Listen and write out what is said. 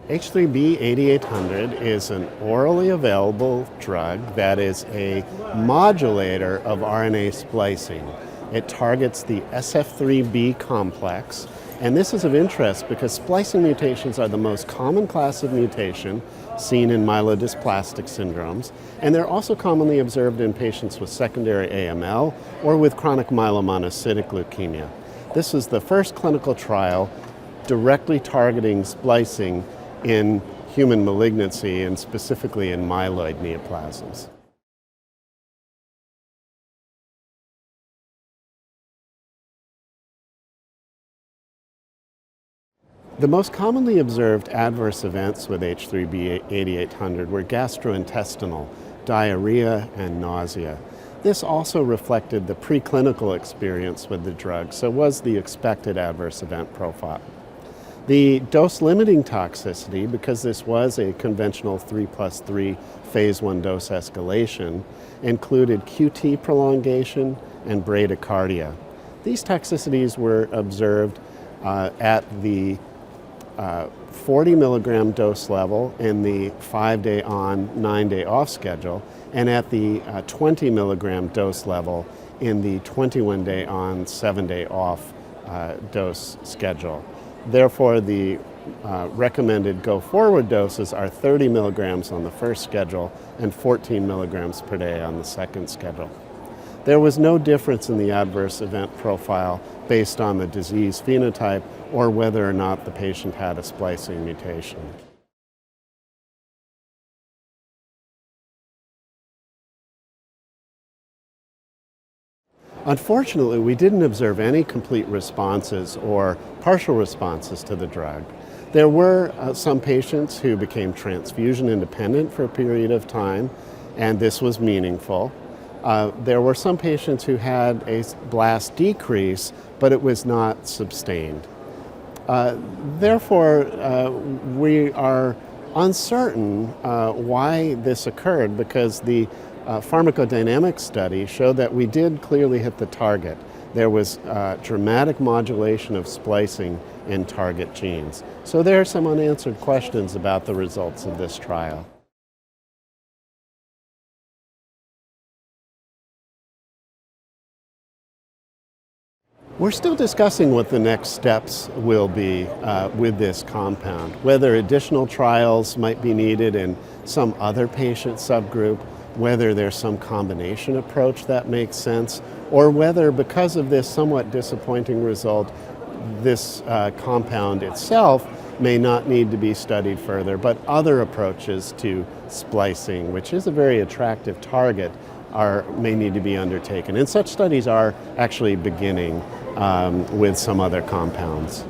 H3B-8800 is an orally available drug that is a modulator of RNA splicing. It targets the SF3B complex, and this is of interest because splicing mutations are the most common class of mutation seen in myelodysplastic syndromes, and they're also commonly observed in patients with secondary AML or with chronic myelomonocytic leukemia. This is the first clinical trial directly targeting splicing in human malignancy, and specifically in myeloid neoplasms. The most commonly observed adverse events with H3B-8800 were gastrointestinal, diarrhea, and nausea. This also reflected the preclinical experience with the drug, so was the expected adverse event profile. The dose-limiting toxicity, because this was a conventional 3+3 phase 1 dose escalation, included QT prolongation and bradycardia. These toxicities were observed at the 40 milligram dose level in the 5-day on, 9-day off schedule, and at the 20 milligram dose level in the 21-day on, 7-day off dose schedule. Therefore, the recommended go-forward doses are 30 milligrams on the first schedule and 14 milligrams per day on the second schedule. There was no difference in the adverse event profile based on the disease phenotype or whether or not the patient had a splicing mutation. Unfortunately, we didn't observe any complete responses or partial responses to the drug. There were some patients who became transfusion independent for a period of time, and this was meaningful. There were some patients who had a blast decrease, but it was not sustained. Therefore, we are uncertain why this occurred, because the pharmacodynamic study showed that we did clearly hit the target. There was dramatic modulation of splicing in target genes. So there are some unanswered questions about the results of this trial. We're still discussing what the next steps will be with this compound, whether additional trials might be needed in some other patient subgroup, whether there's some combination approach that makes sense, or whether, because of this somewhat disappointing result, this compound itself may not need to be studied further, but other approaches to splicing, which is a very attractive target, may need to be undertaken. And such studies are actually beginning with some other compounds.